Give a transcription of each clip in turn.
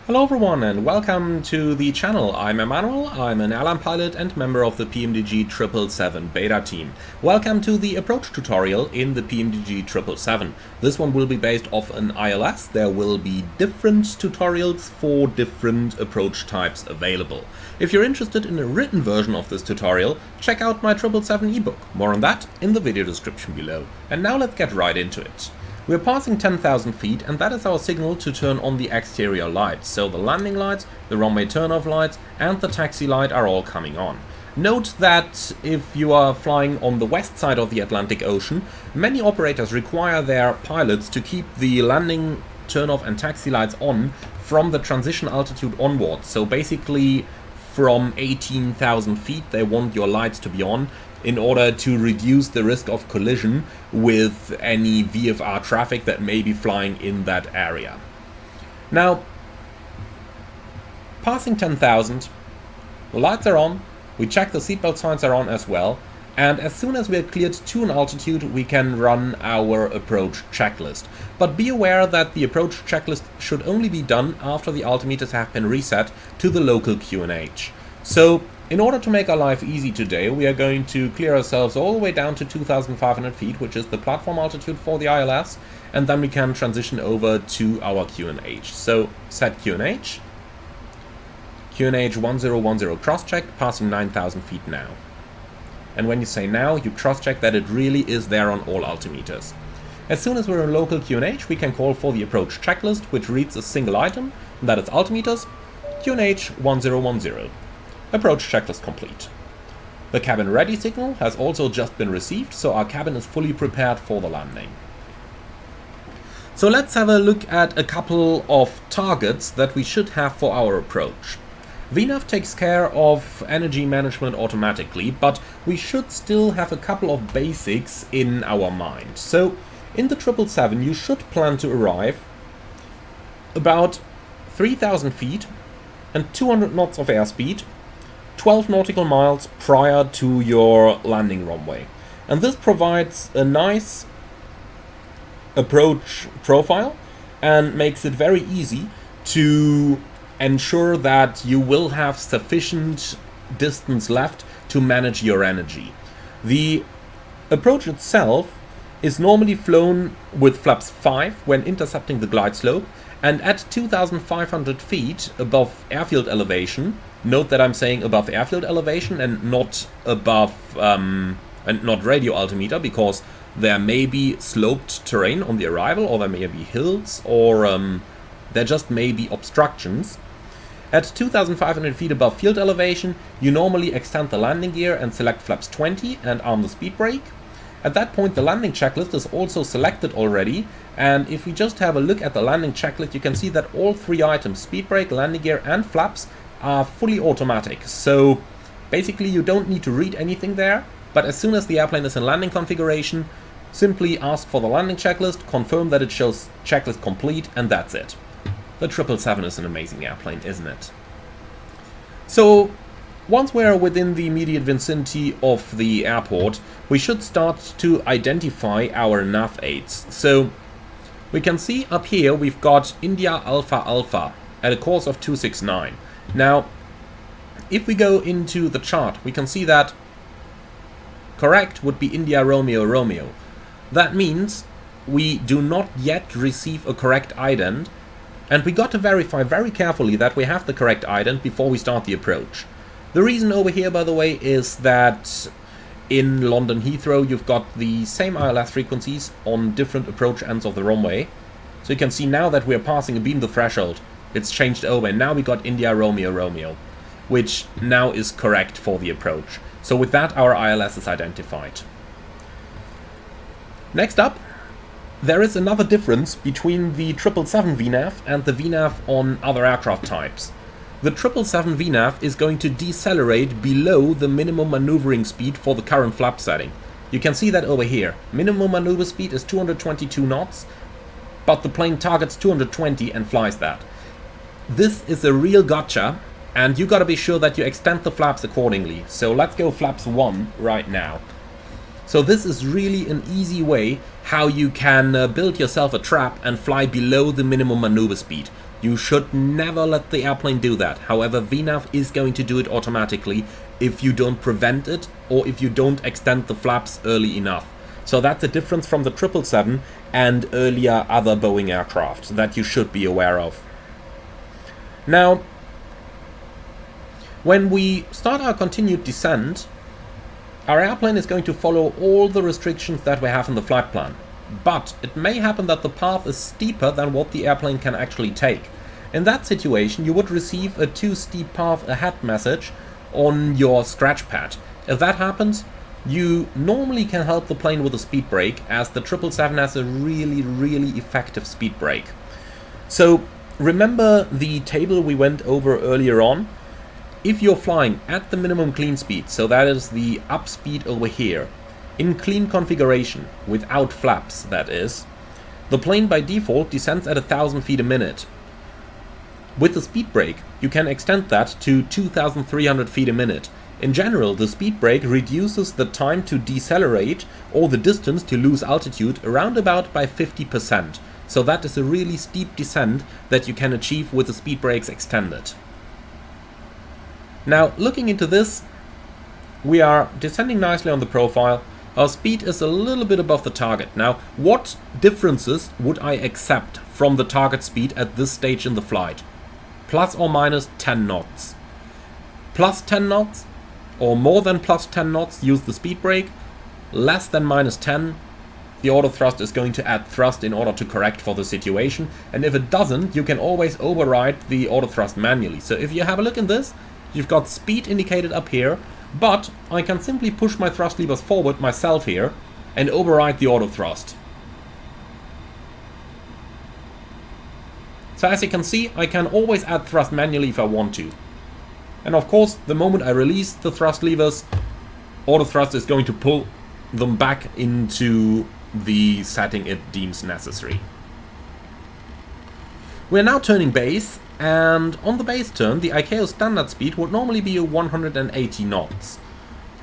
Hello everyone and welcome to the channel. I'm Emmanuel, I'm an airline pilot and member of the PMDG 777 beta team. Welcome to the approach tutorial in the PMDG 777. This one will be based off an ILS. There will be different tutorials for different approach types available. If you're interested in a written version of this tutorial, check out my 777 ebook. More on that in the video description below. And now let's get right into it. We're passing 10,000 feet and that is our signal to turn on the exterior lights, so the landing lights, the runway turnoff lights and the taxi light are all coming on. Note that if you are flying on the west side of the Atlantic Ocean, many operators require their pilots to keep the landing, turnoff and taxi lights on from the transition altitude onwards. So basically from 18,000 feet they want your lights to be on in order to reduce the risk of collision with any VFR traffic that may be flying in that area. Now, passing 10,000, the lights are on, we check the seatbelt signs are on as well, and as soon as we're cleared to an altitude we can run our approach checklist. But be aware that the approach checklist should only be done after the altimeters have been reset to the local QNH. So, in order to make our life easy today, we are going to clear ourselves all the way down to 2,500 feet, which is the platform altitude for the ILS, and then we can transition over to our QNH. So set QNH, QNH 1010 cross-check, passing 9,000 feet now. And when you say now, you cross-check that it really is there on all altimeters. As soon as we're in local QNH, we can call for the approach checklist, which reads a single item, and that is altimeters, QNH 1010. Approach checklist complete. The cabin ready signal has also just been received, so our cabin is fully prepared for the landing. So let's have a look at a couple of targets that we should have for our approach. VNAV takes care of energy management automatically, but we should still have a couple of basics in our mind. So in the 777 you should plan to arrive about 3,000 feet and 200 knots of airspeed 12 nautical miles prior to your landing runway. And this provides a nice approach profile and makes it very easy to ensure that you will have sufficient distance left to manage your energy. The approach itself is normally flown with flaps 5 when intercepting the glide slope, and at 2,500 feet above airfield elevation, note that I'm saying above airfield elevation and not above and not radio altimeter, because there may be sloped terrain on the arrival, or there may be hills, or there just may be obstructions. At 2,500 feet above field elevation, you normally extend the landing gear and select flaps 20 and arm the speed brake. At that point the landing checklist is also selected already, and if we just have a look at the landing checklist you can see that all three items, speed brake, landing gear and flaps, are fully automatic. So basically you don't need to read anything there, but as soon as the airplane is in landing configuration, simply ask for the landing checklist, confirm that it shows checklist complete, and that's it. The 777 is an amazing airplane, isn't it? So once we're within the immediate vicinity of the airport, we should start to identify our nav aids. So we can see up here we've got India Alpha Alpha at a course of 269. Now, if we go into the chart, we can see that correct would be India Romeo Romeo. That means we do not yet receive a correct ident, and we got to verify very carefully that we have the correct ident before we start the approach. The reason over here, by the way, is that in London Heathrow you've got the same ILS frequencies on different approach ends of the runway. So you can see now that we're passing a beam the threshold, it's changed over, and now we got India Romeo Romeo, which now is correct for the approach. So with that our ILS is identified. Next up, there is another difference between the 777 VNAV and the VNAV on other aircraft types. The 777 VNAV is going to decelerate below the minimum maneuvering speed for the current flap setting. You can see that over here. Minimum maneuver speed is 222 knots, but the plane targets 220 and flies that. This is a real gotcha, and you gotta be sure that you extend the flaps accordingly. So let's go flaps 1 right now. So this is really an easy way how you can build yourself a trap and fly below the minimum maneuver speed. You should never let the airplane do that. However, VNAV is going to do it automatically if you don't prevent it or if you don't extend the flaps early enough. So that's a difference from the 777 and earlier other Boeing aircraft that you should be aware of. Now, when we start our continued descent, our airplane is going to follow all the restrictions that we have in the flight plan. But it may happen that the path is steeper than what the airplane can actually take. In that situation, you would receive a too steep path ahead message on your scratch pad. If that happens, you normally can help the plane with a speed brake, as the 777 has a really effective speed brake. So remember the table we went over earlier on? If you're flying at the minimum clean speed, so that is the up speed over here, in clean configuration, without flaps that is, the plane by default descends at 1,000 feet a minute. With the speed brake, you can extend that to 2,300 feet a minute. In general, the speed brake reduces the time to decelerate or the distance to lose altitude around about by 50%. So that is a really steep descent that you can achieve with the speed brakes extended. Now, looking into this, we are descending nicely on the profile. Our speed is a little bit above the target. Now, what differences would I accept from the target speed at this stage in the flight? Plus or minus 10 knots. Plus 10 knots or more than plus 10 knots, use the speed brake. Less than minus 10, the auto thrust is going to add thrust in order to correct for the situation. And if it doesn't, you can always override the auto thrust manually. So if you have a look in this, you've got speed indicated up here, but I can simply push my thrust levers forward myself here and override the auto thrust. So as you can see, I can always add thrust manually if I want to. And of course, the moment I release the thrust levers, auto thrust is going to pull them back into the setting it deems necessary. We're now turning base, and on the base turn, the ICAO standard speed would normally be 180 knots.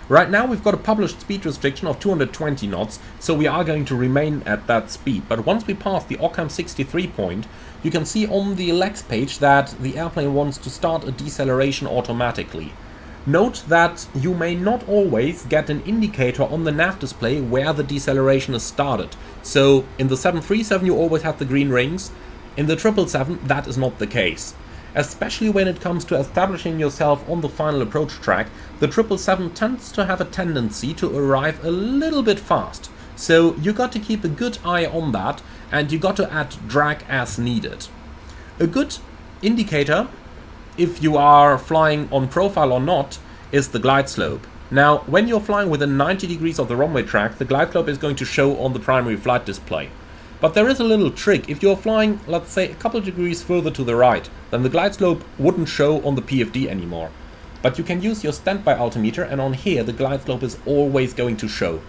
Right now we've got a published speed restriction of 220 knots, so we are going to remain at that speed. But once we pass the Occam 63 point, you can see on the legs page that the airplane wants to start a deceleration automatically. Note that you may not always get an indicator on the nav display where the deceleration is started. So in the 737 you always have the green rings, in the 777 that is not the case. Especially when it comes to establishing yourself on the final approach track, the 777 tends to have a tendency to arrive a little bit fast. So you got to keep a good eye on that, and you got to add drag as needed. A good indicator, if you are flying on profile or not, is the glide slope. Now, when you're flying within 90 degrees of the runway track, the glide slope is going to show on the primary flight display. But there is a little trick. If you're flying, let's say, a couple of degrees further to the right, then the glide slope wouldn't show on the PFD anymore. But you can use your standby altimeter, and on here the glide slope is always going to show.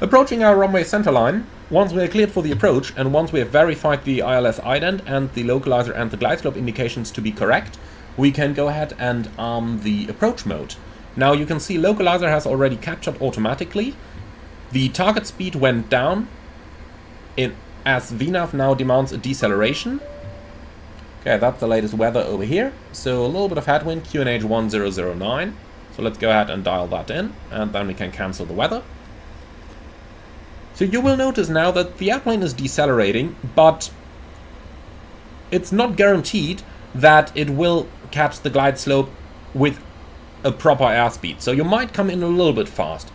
Approaching our runway centerline, once we are cleared for the approach, and once we have verified the ILS ident and the localizer and the glide slope indications to be correct, we can go ahead and arm the approach mode. Now you can see localizer has already captured automatically. The target speed went down as VNAV now demands a deceleration. Okay, that's the latest weather over here. So a little bit of headwind, QNH 1009. So let's go ahead and dial that in, and then we can cancel the weather. So you will notice now that the airplane is decelerating, but it's not guaranteed that it will catch the glide slope with a proper airspeed. So you might come in a little bit fast.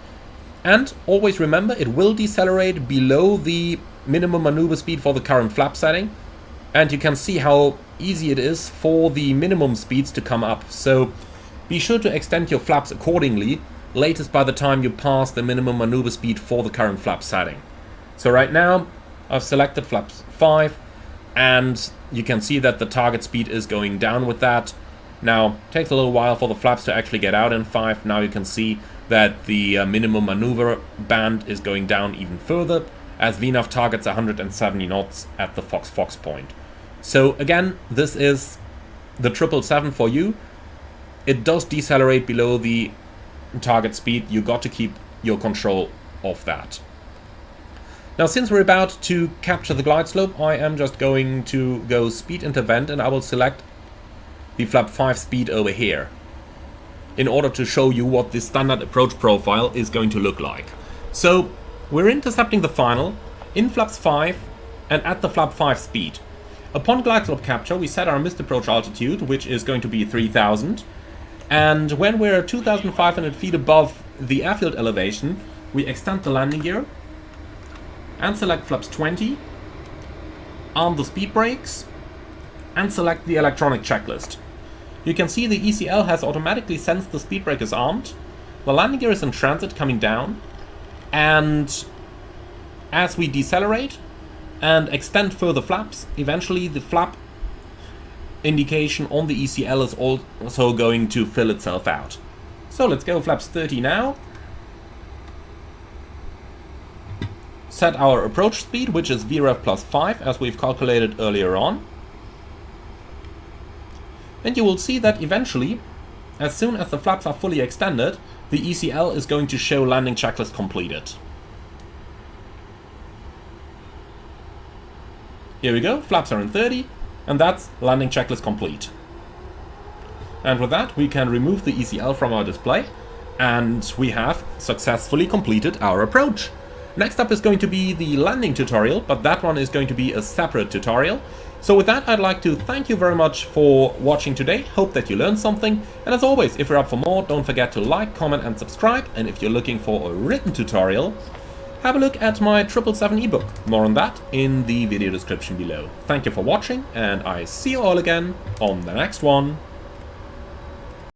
And always remember, it will decelerate below the minimum maneuver speed for the current flap setting. And you can see how easy it is for the minimum speeds to come up. So be sure to extend your flaps accordingly, latest by the time you pass the minimum maneuver speed for the current flap setting. So right now, I've selected flaps 5, and you can see that the target speed is going down with that. Now, it takes a little while for the flaps to actually get out in 5. Now you can see that the minimum maneuver band is going down even further, as VNAV targets 170 knots at the Fox point. So again, this is the 777 for you. It does decelerate below the target speed. You got to keep your control of that. Now, since we're about to capture the glide slope, I am just going to go speed intervent, and I will select the flap 5 speed over here in order to show you what the standard approach profile is going to look like. So we're intercepting the final in flaps 5 and at the flap 5 speed. Upon glide slope capture, we set our missed approach altitude, which is going to be 3000, and when we're 2500 feet above the airfield elevation, we extend the landing gear and select flaps 20, arm the speed brakes, and select the electronic checklist. You can see the ECL has automatically sensed the speed brake is armed, the landing gear is in transit coming down, and as we decelerate and extend further flaps, eventually the flap indication on the ECL is also going to fill itself out. So let's go flaps 30 now. Set our approach speed, which is VREF plus 5, as we've calculated earlier on. And you will see that eventually, as soon as the flaps are fully extended, the ECL is going to show landing checklist completed. Here we go, flaps are in 30, and that's landing checklist complete. And with that, we can remove the ECL from our display, and we have successfully completed our approach. Next up is going to be the landing tutorial, but that one is going to be a separate tutorial. So with that, I'd like to thank you very much for watching today. Hope that you learned something. And as always, if you're up for more, don't forget to like, comment and subscribe. And if you're looking for a written tutorial, have a look at my 777 ebook. More on that in the video description below. Thank you for watching, and I see you all again on the next one.